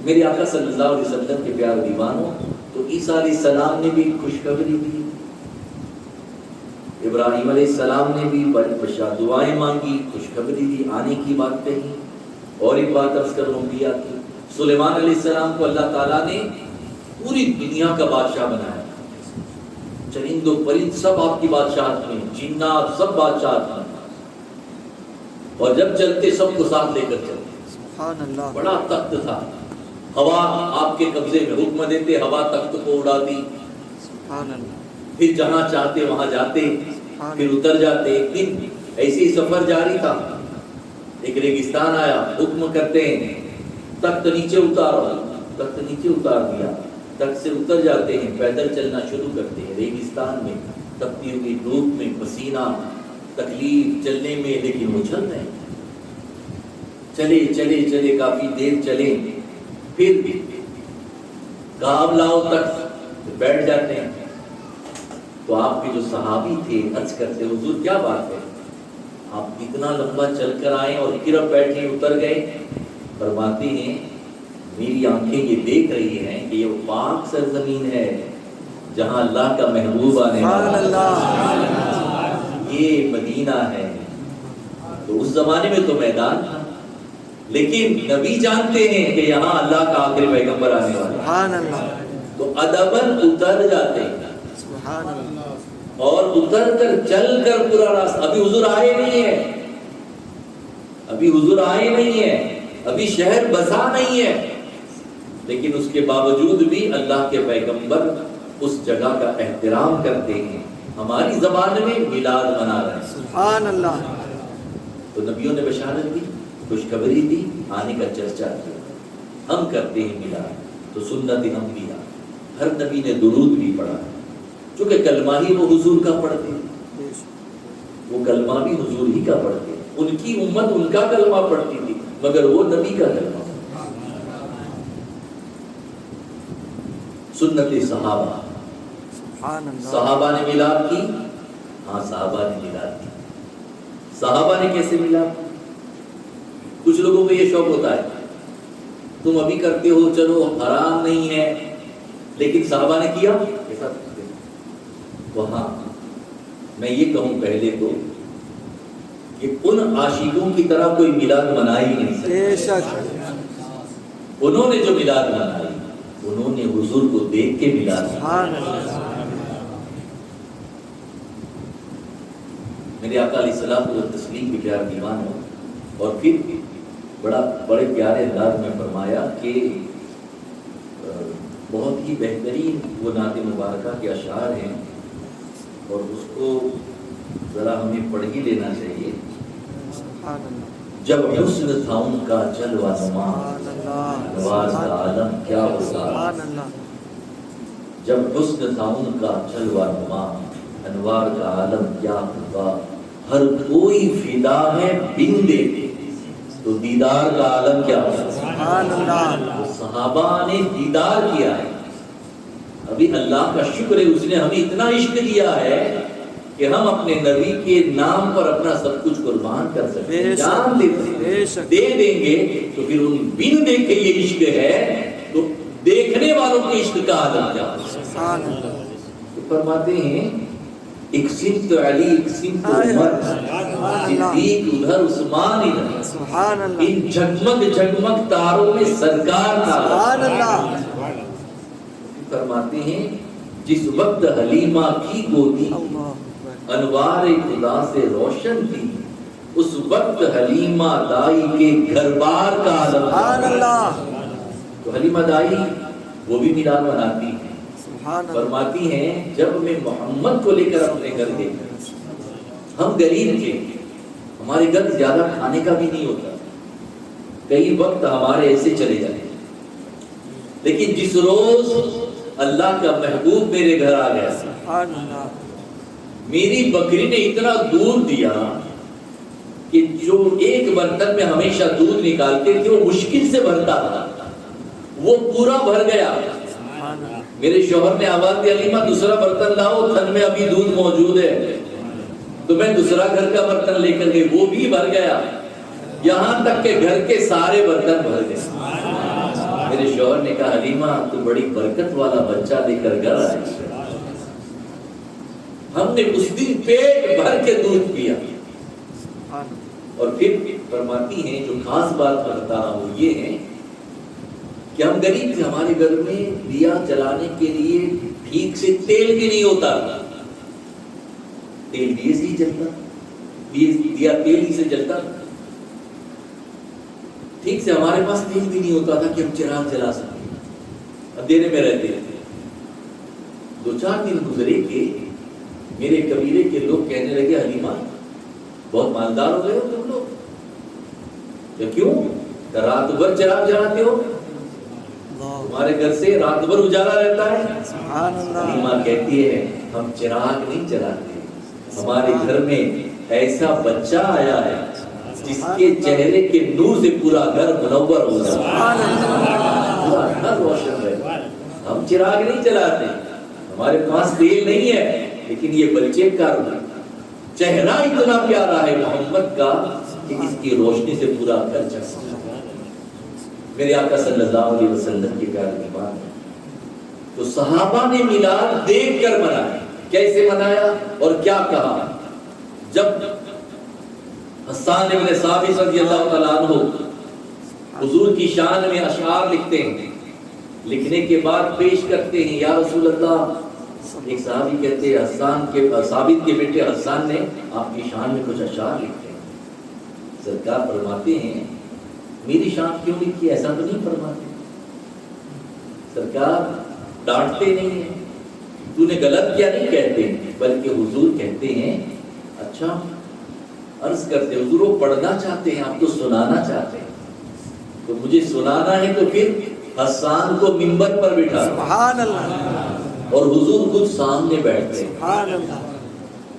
میرے آقا صلی اللہ علیہ وسلم کے پیار دیوانوں تو عیسیٰ علیہ السلام نے بھی خوشخبری دی، ابراہیم علیہ السلام نے بھی دعائیں مانگی، خوشخبری دی، آنے کی بات کہی۔ اور ایک بات عرض کر لوں کی، سلیمان علیہ السلام کو اللہ تعالیٰ نے پوری دنیا کا بادشاہ بنایا، چرند و پرند سب آپ کی بادشاہت میں، جنات سب بادشاہت میں، اور جب چلتے سب کو ساتھ لے کر چلتے، سبحان اللہ، بڑا تخت تھا، ہوا آپ کے قبضے میں، حکم دیتے ہوا تخت کو اڑاتی، سبحان اللہ، پھر جہاں چاہتے وہاں جاتے، پھر اتر جاتے۔ ایک دن ایسے ہی سفر جاری تھا، ایک ریگستان آیا، حکم کرتے ہیں تخت نیچے اتارو، تخت نیچے اتار دیا، تخت سے اتر جاتے ہیں، پیدل چلنا شروع کرتے ہیں ریگستان میں، تپتی ہوئی دھوپ میں، پسینہ، تکلیف چلنے میں، لیکن وہ چل رہے ہیں، چلے چلے چلے کافی دیر چلے، پھر کہا اب لاؤ تخت، بیٹھ جاتے ہیں۔ تو آپ کے جو صحابی تھے عرض کرتے حضور کیا بات ہے، آپ اتنا لمبا چل کر آئے اور پھر اب بیٹھے اتر گئے؟ فرماتے ہیں میری آنکھیں یہ دیکھ رہی ہیں کہ یہ پاک سرزمین ہے جہاں اللہ کا محبوب آنے والا ہے، یہ مدینہ ہے۔ تو اس زمانے میں تو میدان تھا، لیکن نبی جانتے ہیں کہ یہاں اللہ کا آخری پیغمبر آنے والا ہے، تو ادباً اتر جاتے ہیں، اور اتر کر چل کر پورا راستہ، ابھی حضور آئے نہیں ہے، ابھی حضور آئے نہیں ہے، ابھی شہر بسا نہیں ہے، لیکن اس کے باوجود بھی اللہ کے پیغمبر اس جگہ کا احترام کرتے ہیں، ہماری زبان میں میلاد منا رہے ہیں، سبحان اللہ۔ تو نبیوں نے بشارت دی، خوشخبری دی، آنے کا چرچا کیا، ہم کرتے ہیں میلاد، تو سنت انبیاء ہر نبی نے درود بھی پڑھا، چونکہ کلمہ ہی وہ حضور کا پڑھتے، وہ کلمہ بھی حضور ہی کا پڑھتے، ان کی امت ان کا کلمہ پڑھتی تھی مگر وہ نبی کا کلمہ۔ سنت صحابہ، صحابہ نے میلاد کی، ہاں صحابہ نے میلاد کی۔ صحابہ نے کیسے میلاد کی؟ کچھ لوگوں کو یہ شوق ہوتا ہے تم ابھی کرتے ہو چلو حرام نہیں ہے، لیکن صحابہ نے کیا ایسا کرتے وہاں میں یہ کہوں پہلے تو کہ ان عاشقوں کی طرح کوئی میلاد منا ہی نہیں سکتا۔ انہوں نے جو میلاد منائی انہوں نے حضور کو دیکھ کے میلاد منائی۔ میرے آقا علیہ السلام کو تسلیم کے پیار دیوان ہو، اور پھر بڑے پیارے انداز میں فرمایا کہ بہت ہی بہترین وہ نعت مبارکہ کے اشعار ہیں، اور اس کو ذرا ہمیں پڑھ ہی لینا چاہیے۔ جب حسن تھا ان کا جلوہ نما، انوار کا عالم کیا ہوگا۔ جب حسن تھا ان کا جلوہ نما، انوار کا عالم کیا ہوگا۔ ہر کوئی فدا ہے بن دیکھے تو دیدار کا عالم کیا ہوگا۔ صحابہ نے دیدار کیا ہے۔ ابھی اللہ کا شکر ہے اس نے ہمیں اتنا عشق دیا ہے کہ ہم اپنے نبی کے نام پر اپنا سب کچھ قربان کر سکتے ہیں، جان دے دیں گے، تو پھر ان بن دیکھے یہ عشق ہے تو دیکھنے والوں کے عشق کا عالم کیا ہوگا۔ تو فرماتے ہیں ایک سمت علی ایک سمت عمر، صدیق ادھر عثمان ادھر، ان جگمگ جگمگ تاروں میں سرکار تھا۔ فرماتے ہیں جس وقت حلیمہ کی گودی انوار خدا سے روشن تھی، اس وقت حلیمہ دائی کے گھر بار کا عالم۔ تو حلیمہ دائی وہ بھی میلاد مناتی ہیں، فرماتی ہیں جب میں محمد کو لے کر اپنے گھر گئی، ہم غریب تھے، ہمارے گھر زیادہ کھانے کا بھی نہیں ہوتا، کئی وقت ہمارے ایسے چلے جائیں، لیکن جس روز اللہ کا محبوب میرے گھر آ گیا، میری بکری نے اتنا دودھ دیا کہ جو ایک برتن میں ہمیشہ دودھ نکالتے تھے وہ مشکل سے بھرتا تھا، وہ پورا بھر گیا۔ میرے شوہر نے آواز دی حلیمہ دوسرا برتن لاؤ، تھن میں ابھی دودھ موجود ہے، تو میں دوسرا گھر کا برتن لے کر گئی، وہ بھی بھر گیا، یہاں تک کہ گھر کے سارے برتن بھر گئے۔ میرے شوہر نے کہا حلیمہ تو بڑی برکت والا بچہ لے کر گھر آئی، ہم نے اس دن پیٹ بھر کے دودھ پیا۔ اور پھر فرماتی ہیں جو خاص بات میں بتا رہا ہوں یہ ہے کہ ہم غریب تھے، ہمارے گھر میں دیا جلانے کے لیے ٹھیک سے تیل بھی نہیں ہوتا، تیل دیے سے ہی جلتا، دیا تیل ہی سے جلتا، ٹھیک سے ہمارے پاس تیل بھی نہیں ہوتا تھا کہ ہم چراغ جلا سکیں، اندھیرے میں رہتے تھے۔ 2-4 دن گزرے کہ میرے قبیلے کے لوگ کہنے لگے حلیمہ بہت مالدار ہو گئے ہو تم لوگ، کہ کیوں رات بھر چراغ جلاتے ہو، تمہارے گھر سے رات بھر اجالا رہتا ہے۔ حلیمہ کہتی ہے ہم چراغ نہیں جلاتے، ہمارے گھر میں ایسا بچہ آیا ہے جس کے چہرے کے نور سے پورا گھر منور ہو جاتا ہے، پورا گھر روشن رہتا ہے۔ ہم چراغ نہیں جلاتے، ہمارے پاس تیل نہیں ہے، لیکن یہ بچے کا چہرہ اتنا پیارا ہے محمد کا کہ اس کی روشنی سے پورا گھر چمکتا ہے۔ میرے آقا صلی اللہ علیہ وسلم کی پیار کی بات ہے۔ تو صحابہ نے میلاد دیکھ کر منایا، کیسے منایا اور کیا کہا؟ جب حسان ابن ثابت رضی اللہ تعالیٰ عنہ حضور کی شان میں اشعار لکھتے ہیں، لکھنے کے بعد پیش کرتے ہیں یا رسول اللہ، ایک صحابی کہتے ہیں ثابت کے بیٹے حسان نے آپ کی شان میں کچھ اشعار لکھتے ہیں، سرکار فرماتے ہیں میری شان کیوں لکھی، ایسا تو نہیں فرماتے، سرکار ڈانٹتے نہیں ہیں، تو نے غلط کیا نہیں کہتے، بلکہ حضور کہتے ہیں اچھا عرض کرتے حضور وہ پڑھنا چاہتے ہیں، آپ تو سنانا چاہتے ہیں، تو مجھے سنانا ہے تو پھر حسان کو منبر پر بٹھا، سبحان اللہ، اور حضور خود سامنے بیٹھتے ہیں. سبحان اللہ.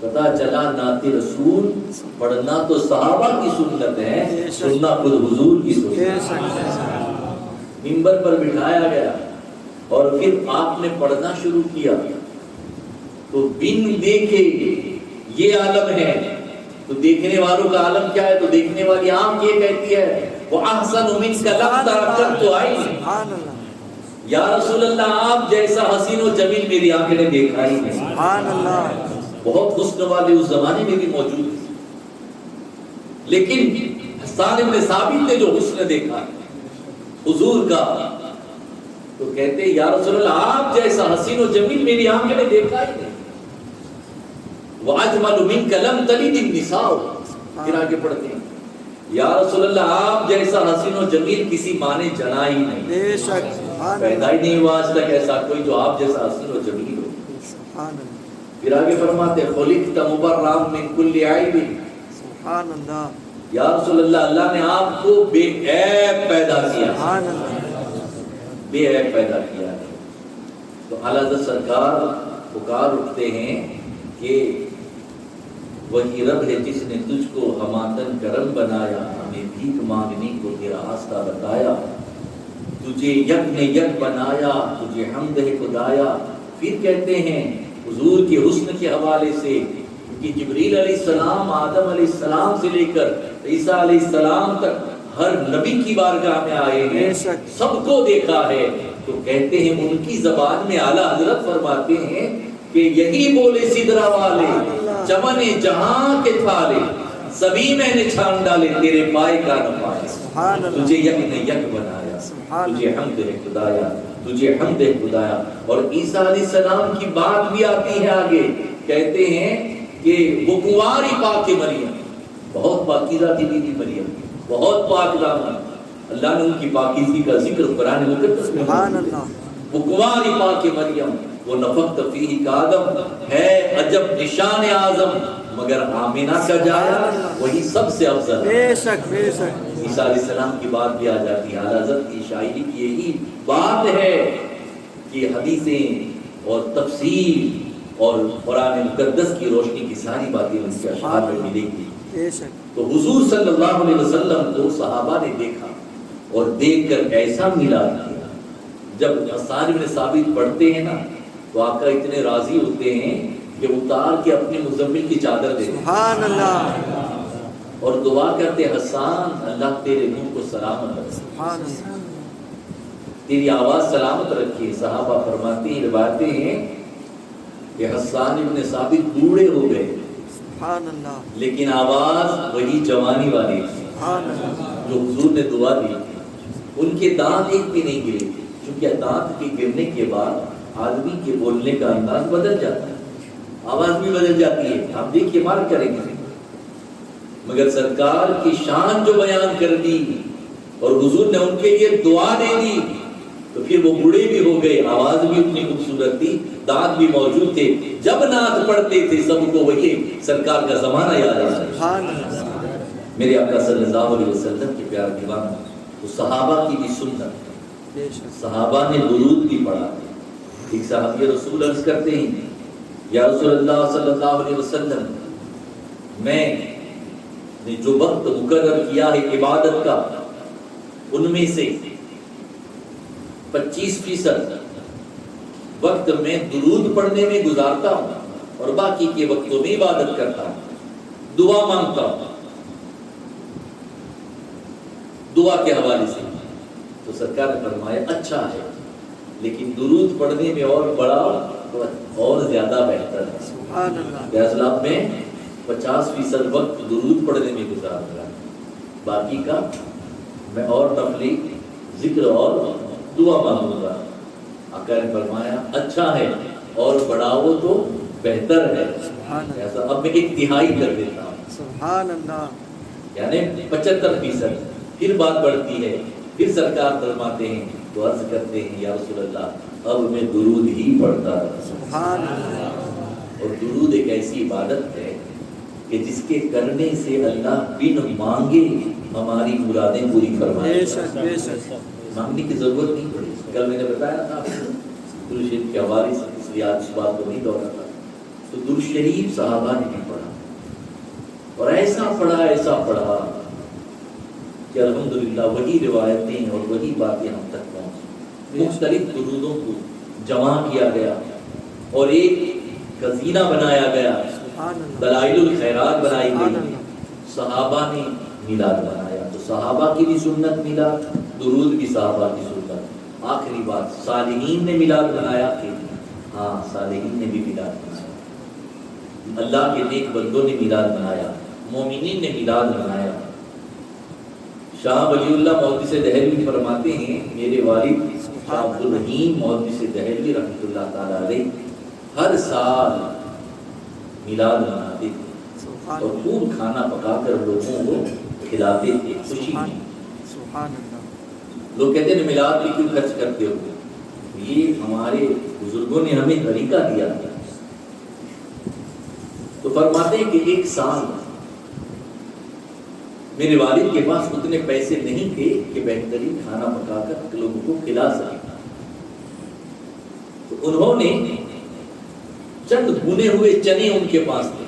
پتا چلا نعت رسول پڑھنا تو صحابہ کی سنت ہے، سننا خود حضور کی سنت ہے. منبر پر بٹھایا گیا اور پھر آپ نے پڑھنا شروع کیا تو بن دیکھے یہ عالم ہے، تو دیکھنے والوں کا عالم کیا ہے؟ تو دیکھنے والی آنکھ یہ کہتی ہے وَأَحْسَنُ مِنْكَ لَمْ تَرَكَّتُ عَيْنِي. سبحان اللہ. یا رسول اللہ آپ جیسا حسین و جمیل میری آنکھ نے دیکھا ہی نہیں. سبحان اللہ. بہت حسن والے اس زمانے میں بھی موجود تھے، لیکن حسان بن ثابت نے جو حسن دیکھا حضور کا تو کہتے یا رسول اللہ آپ جیسا حسین و جمیل میری آنکھ نے دیکھا ہی نہیں. وَأَجْمَلُ مِنْكَ لَمْ تَلِدِ النِّسَاءُ. پھر آگے پڑھتے ہیں یا رسول اللہ آپ جیسا حسین و جمیل کسی ماں نے جنا ہی نہیں، بے شک. پیدا ہی نہیں ہوا آج تک ایسا کوئی جو آپ جیسا حسین و جمیل ہو. سبحان اللہ. پھر آگے فرماتے خلقت مبرأ من کل عیب. سبحان اللہ. یا رسول اللہ اللہ نے آپ کو بے عیب پیدا کیا، سبحان اللہ. بے عیب پیدا کیا. تو اعلیٰ حضرت سرکار پکار اٹھتے ہیں کہ وہی رب ہے جس نے تجھ کو ہماتن کرم بنایا، ہمیں بھیک مانگنے کو تیرا راستہ بتایا، تجھے یک نے یک بنایا، تجھے حمد ہے خدایا. پھر کہتے ہیں حضور کے حسن کے حوالے سے کہ جبریل علیہ السلام آدم علیہ السلام سے لے کر عیسیٰ علیہ السلام تک ہر نبی کی بارگاہ میں آئے ہیں، سب کو دیکھا ہے. تو کہتے ہیں ان کی زبان میں اعلیٰ حضرت فرماتے ہیں کہ یہی بولے سدرا والے چمن جہاں کے تھالے، سبھی میں نے چھان ڈالے تیرے پائے کا نہ پائے. تجھے یک نے یک بنایا، تجھے حمد ہے خدایا، تجھے حمد ہے خدایا. اور عیسیٰ علیہ السلام کی بات بھی آتی ہے آگے، کہتے ہیں کہ وہ کنواری پاک مریم، بہت پاکیزہ تھی بیوی مریم، بہت پاک دامن. اللہ نے ان کی پاکیزگی کا ذکر قرآن مقدس میں. سبحان اللہ. وہ کنواری پاک مریم، وہ نفخت فیہ کا آدم ہے عجب نشان اعظم، مگر آمینہ کا جایا وہی سب سے افضل. بے شک بے شک. عیسیٰ علیہ السلام کی بات بھی آ جاتی ہے. اعلیٰ حضرت کی شاعری کی یہی بات ہے کہ حدیثیں اور تفسیر اور قرآن مقدس کی روشنی کی ساری باتیں ان کے اشعار میں ملے گی. بے شک. تو حضور صلی اللہ علیہ وسلم کو صحابہ نے دیکھا اور دیکھ کر ایسا ملا کیا. جب حسان بن ثابت پڑھتے ہیں نا تو آقا اتنے راضی ہوتے ہیں کہ اتار کے اپنے مزمل کی چادر دے. سبحان اللہ. اور دعا کرتے حسان اللہ تیرے منہ کو سلامت رکھے، سبحان اللہ. تیری آواز سلامت رکھیے. صحابہ فرماتے ہیں روایتیں ہیں کہ حسان ابن ثابت بوڑھے ہو گئے سبحان اللہ. لیکن آواز وہی جوانی والی تھی سبحان اللہ. جو حضور نے دعا دی تھی. ان کے دانت ایک بھی نہیں گرے تھے، کیونکہ دانت کے گرنے کے بعد آدمی کے بولنے کا انداز بدل جاتا ہے، آواز بھی بدل جاتی ہے. آپ دیکھیے مار کریں گے. مگر سرکار کی شان جو بیان کر دی اور حضور نے ان کے لیے دعا دے دی تو پھر وہ بوڑھے بھی ہو گئے. آواز بھی اتنی خوبصورت تھی، دانت بھی موجود تھے. جب نعت پڑھتے تھے سب کو وہی سرکار کا زمانہ یاد آتا ہے. سبحان اللہ. میرے آقا صلی اللہ علیہ وسلم کے پیار دیوانہ تو صحابہ کی بھی سنت، بے شک. صحابہ نے درود بھی پڑھا. ایک صحابی رسول عرض کرتے ہیں یا رسول اللہ صلی اللہ علیہ وسلم میں نے جو وقت مقرر کیا ہے عبادت کا ان میں سے 25% وقت میں درود پڑھنے میں گزارتا ہوں اور باقی کے وقتوں میں عبادت کرتا ہوں، دعا مانگتا ہوں دعا کے حوالے سے. تو سرکار نے فرمایا اچھا ہے، لیکن درود پڑھنے میں اور بڑا اور زیادہ بہتر ہے. سبحان اللہ. لہٰذا میں 50% وقت درود پڑھنے میں گزار رہا، باقی کا میں اور نفلی ذکر اور دعا مانگوں گا. آقا نے فرمایا اچھا ہے اور بڑھاؤ تو بہتر ہے. ایسا اب میں 1/3 کر دیتا ہوں، سبحان اللہ. یعنی 75%. پھر بات بڑھتی ہے، پھر سرکار فرماتے ہیں تو عرض کرتے ہیں یا رسول اللہ اب میں درود ہی پڑھتا رہا. سبحان اللہ. اور درود ایک ایسی عبادت ہے کہ جس کے کرنے سے اللہ بن مانگے ہماری مرادیں پوری فرمائے. بے شک بے شک. مانگنے کی ضرورت نہیں پڑی. کل میں نے بتایا تھا درود شریف کے حوالے سے اس لیے آج اس بات کو نہیں دوہراتا. تو درود شریف صحابہ نے بھی پڑھا اور ایسا پڑھا کہ الحمدللہ وہی روایتیں اور وہی باتیں ہم تک پہنچی. مختلف درودوں کو جمع کیا گیا اور ایک خزینہ بنایا گیا, دلائل الخیرات بنائی گئی. صحابہ نے میلاد بنایا تو صحابہ کی بھی سنت میلاد, درود بھی صحابہ کی سنت. آخری بات, صالحین نے میلاد بنایا کہ ہاں صالحین نے بھی میلاد بنایا, اللہ کے نیک بندوں نے میلاد بنایا, مومنین نے میلاد بنایا. شاہ ولی اللہ محدث دہلوی فرماتے ہیں میرے والد شاہ عبد الرحیم محدث دہلوی رحمۃ اللہ تعالی علیہ ہر سال میلاد مناتے تھے اور خوب کھانا پکا کر لوگوں کو کھلاتے تھے خوشی میں. لوگ کہتے ہیں میلاد پہ کیوں خرچ کرتے ہو؟ یہ ہمارے بزرگوں نے ہمیں طریقہ دیا تھا. تو فرماتے ہیں کہ ایک سال میرے والد کے پاس اتنے پیسے نہیں تھے کہ بہترین کھانا پکا کر لوگوں کو کھلا سکے. تو انہوں نے چند بھنے ہوئے چنے ان کے پاس تھے,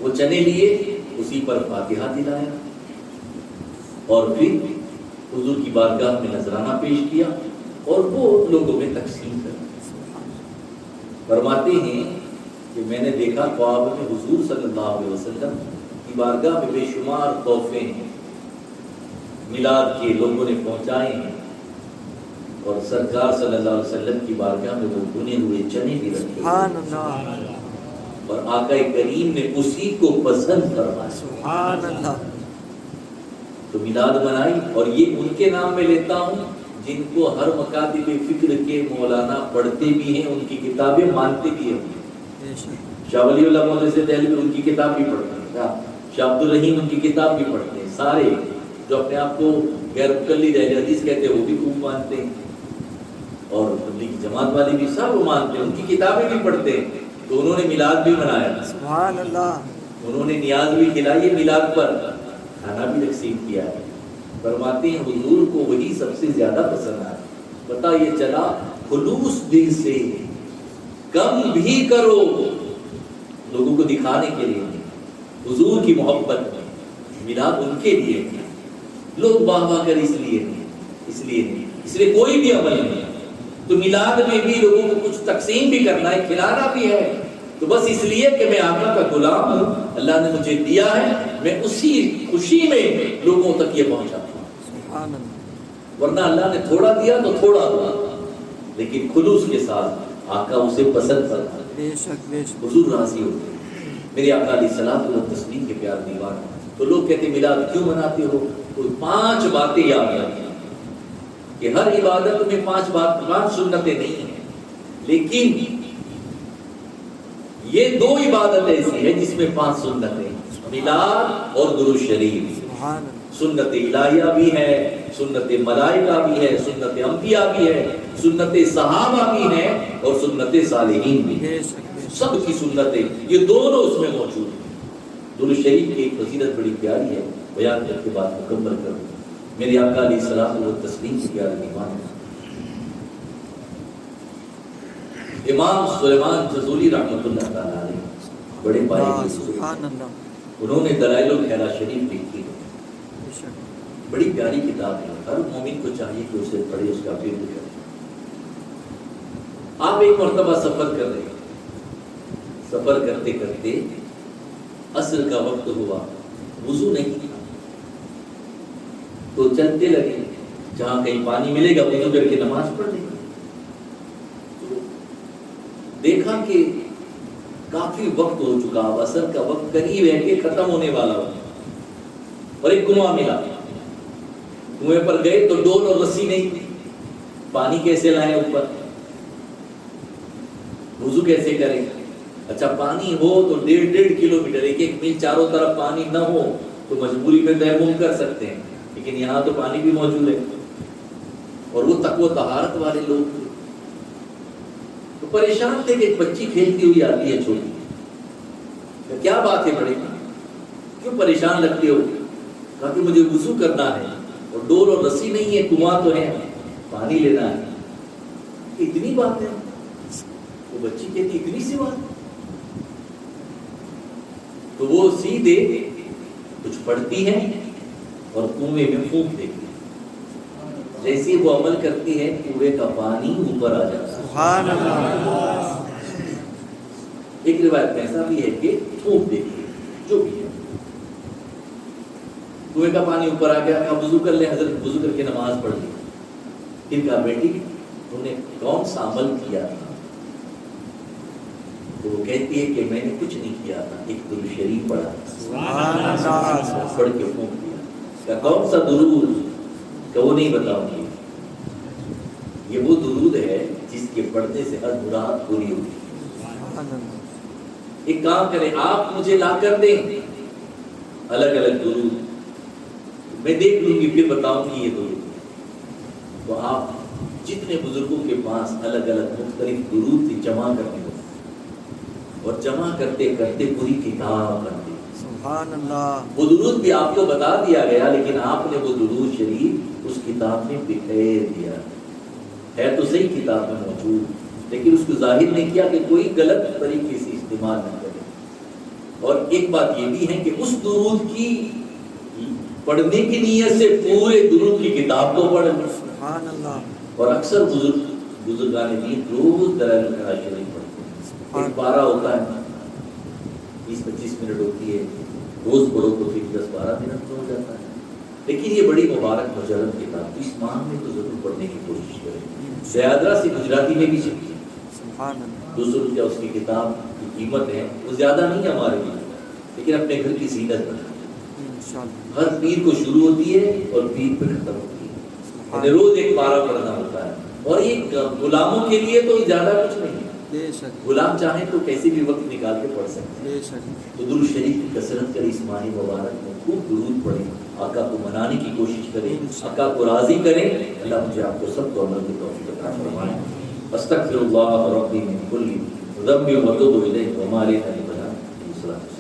وہ چنے لیے, اسی پر فاتحہ دلایا اور پھر حضور کی بارگاہ میں نذرانہ پیش کیا اور وہ لوگوں میں تقسیم کر. فرماتے ہیں کہ میں نے دیکھا خواب میں حضور صلی اللہ علیہ وسلم کی بارگاہ میں بے شمار تحفے میلاد کے لوگوں نے پہنچائے ہیں اور سرکار صلی اللہ علیہ وسلم کی بارگاہ میں وہ بنے ہوئے چنے بھی رکھے اور آقا کریم نے اسی کو پسند فرمایا. تو میلاد بنائی اور یہ ان کے نام میں لیتا ہوں جن کو ہر مکاتب فکر کے مولانا پڑھتے بھی ہیں, ان کی کتابیں مانتے بھی ہیں. شاہ ولی اللہ محدث دہلوی ان کی کتاب بھی پڑھتے ہیں, شاہ عبد الرحیم ان کی کتاب بھی پڑھتے ہیں. سارے جو اپنے آپ کو غیر مقلد اہل حدیث کہتے ہیں وہ بھی خوب مانتے ہیں اور تبلیغی جماعت والے بھی سب مانتے ہیں, ان کی کتابیں بھی پڑھتے ہیں. تو انہوں نے میلاد بھی منایا, سبحان اللہ, انہوں نے نیاز بھی کھلائی, میلاد پر کھانا بھی تقسیم کیا ہے. فرماتے ہیں حضور کو وہی سب سے زیادہ پسند آیا. پتہ یہ چلا خلوص دل سے کم بھی کرو, لوگوں کو دکھانے کے لیے نہیں, حضور کی محبت میں. میلاد ان کے لیے نہیں, لوگ واہ واہ کر اس لیے نہیں, اس لیے کوئی بھی عمل نہیں. تو میلاد میں بھی لوگوں کو کچھ تقسیم بھی کرنا ہے, کھلانا بھی ہے, تو بس اس لیے کہ میں آقا کا غلام ہوں, اللہ نے مجھے دیا ہے, میں اسی خوشی میں لوگوں تک یہ پہنچاتا ہوں. ورنہ اللہ نے تھوڑا دیا تو تھوڑا ہوا, لیکن خلوص کے ساتھ آقا اسے پسند کرتا ہے, حضور راضی ہوتے ہیں. میرے آقا علیہ الصلوۃ والتسلیم کے پیار دیوان. تو لوگ کہتے ہیں میلاد کیوں مناتے ہو؟ کوئی 5 باتیں یاد رکھیں کہ ہر عبادت میں 5 سنتیں نہیں ہیں, لیکن یہ 2 عبادت ایسی ہے جس میں 5 سنتیں, میلاد اور درود شریف. سنت الہیہ بھی ہے, سنت ملائکہ بھی ہے, سنت انبیاء بھی ہے, سنت صحابہ بھی ہے اور سنت صالحین بھی ہے. سب کی سنتیں یہ دونوں اس میں موجود ہیں. درود شریف کی ایک فضیلت بڑی پیاری ہے, بیان کر کے بات مکمل کروں. میرے آقا علیہ الصلوۃ والتسلیم کی پیاری ایمان. امام سلیمان جزولی رحمۃ اللہ تعالی علیہ بڑے بھائی, انہوں نے دلائل الخیرات شریف لکھی ہے, بڑی پیاری کتاب ہے. ہر مومن کو چاہیے کہ اسے پڑھے, اس کا فکر کرے. آپ ایک مرتبہ سفر کر رہے ہیں, سفر کرتے کرتے عصر کا وقت ہوا, وضو نہیں تھا, تو چلتے لگے, جہاں کہیں پانی ملے گا وضو کر کے نماز پڑھ لیں. تو دیکھا کہ کافی وقت ہو چکا, عصر کا وقت قریب ہے کہ ختم ہونے والا ہو, اور ایک کنواں ملا. کنویں پر گئے تو ڈول اور رسی نہیں تھی, پانی کیسے لائیں اوپر, وضو کیسے کریں؟ اچھا پانی ہو تو 1.5 کلومیٹر, 1 میل چاروں طرف پانی نہ ہو تو مجبوری میں تیمم کر سکتے ہیں, لیکن یہاں تو پانی بھی موجود ہے اور وہ تقوی طہارت والے لوگ تھے. تو پریشان تھے کہ ایک بچی کھیلتی ہوئی آتی ہے چھوٹی, کیا بات ہے بڑے, کیوں پریشان لگتے ہو؟ کہا کہ مجھے وضو کرنا ہے اور ڈول اور رسی نہیں ہے, کنواں تو ہے, پانی لینا ہے. اتنی باتیں, وہ بچی کہتی اتنی سی بات. تو وہ سیدھے کچھ پڑھتی ہے اور کنویں میں پھونک دیتی ہے. جیسے وہ عمل کرتی ہے کنویں کا پانی اوپر آ جاتا ہے. سبحان اللہ. ایک روایت میں ایسا بھی ہے کہ پھونک دیتی ہے, جو بھی ہے. کنویں کا پانی اوپر آ گیا, کہا وضو کر لیں حضرت, وضو کر کے نماز پڑھ لی. پھر کہا بیٹی تم نے کون سا عمل کیا تھا؟ تو وہ کہتی ہے کہ میں نے کچھ نہیں کیا تھا, ایک درود شریف پڑھا, سبحان اللہ. پڑھ کے پھونک دیا. کہا کون سا درود؟ کہ وہ نہیں بتاؤں گی. یہ وہ درود ہے جس کے پڑھنے سے ہر مراد پوری ہوتی ہے. سبحان اللہ. ایک کام کریں, آپ مجھے لا کر دیں الگ الگ درود, میں دیکھ لوں گی پھر بتاؤں گی یہ درود. تو آپ جتنے بزرگوں کے پاس الگ الگ مختلف درود تھی جمع کرنے لگے, اور جمع کرتے کرتے پوری کتاب بن گئی. سبحان اللہ. وہ درود بھی آپ کو بتا دیا گیا, لیکن آپ نے وہ درود شریف اس کتاب میں بکھیر دیا. ہے تو صحیح کتاب میں موجود, لیکن اس کو ظاہر نہیں کیا کہ کوئی غلط طریقے سے استعمال نہ کرے. اور ایک بات یہ بھی ہے کہ اس درود کی پڑھنے کی نیت سے پورے درود کی کتاب کو پڑھ لیں. سبحان اللہ. اور اکثر بزرگان دین روز دلائل الخیرات شریف پڑھتے ہیں. ایک پارہ ہوتا ہے 20-25 منٹ ہوتی ہے, روز پڑھو تو پھر 10-12 منٹ میں ہو جاتا ہے. لیکن یہ بڑی مبارک مجرد کتاب, اس ماہ میں تو ضرور پڑھنے کی کوشش کریں. زیادہ سے گجراتی میں بھی چلتی ہے. سبحان اللہ. 200 روپیہ اس کی کتاب کی قیمت ہے, وہ زیادہ نہیں ہے ہمارے لیے, لیکن اپنے گھر کی زینت بنا. انشاءاللہ. ہر پیر کو شروع ہوتی ہے اور پیر پہ ختم ہوتی ہے. یعنی روز ایک پارہ پڑھنا ہوتا ہے. اور یہ غلاموں کے لیے تو زیادہ کچھ نہیں ہے. بے شک. غلام چاہیں تو کیسے بھی وقت نکال کے پڑھ سکتے ہیں. بے شک. تو درود شریف کی کثرت کریں اس ماہ مبارک میں, خوب درود پڑھیں, آقا کو منانے کی کوشش کریں, آقا کو راضی کریں. اللہ مجھے آپ کو سب کو عمل کی توفیق عطا فرمائے. استغفر اللہ ربی من کل ذنب واتوب الیہ وما علینا الا البلاغ.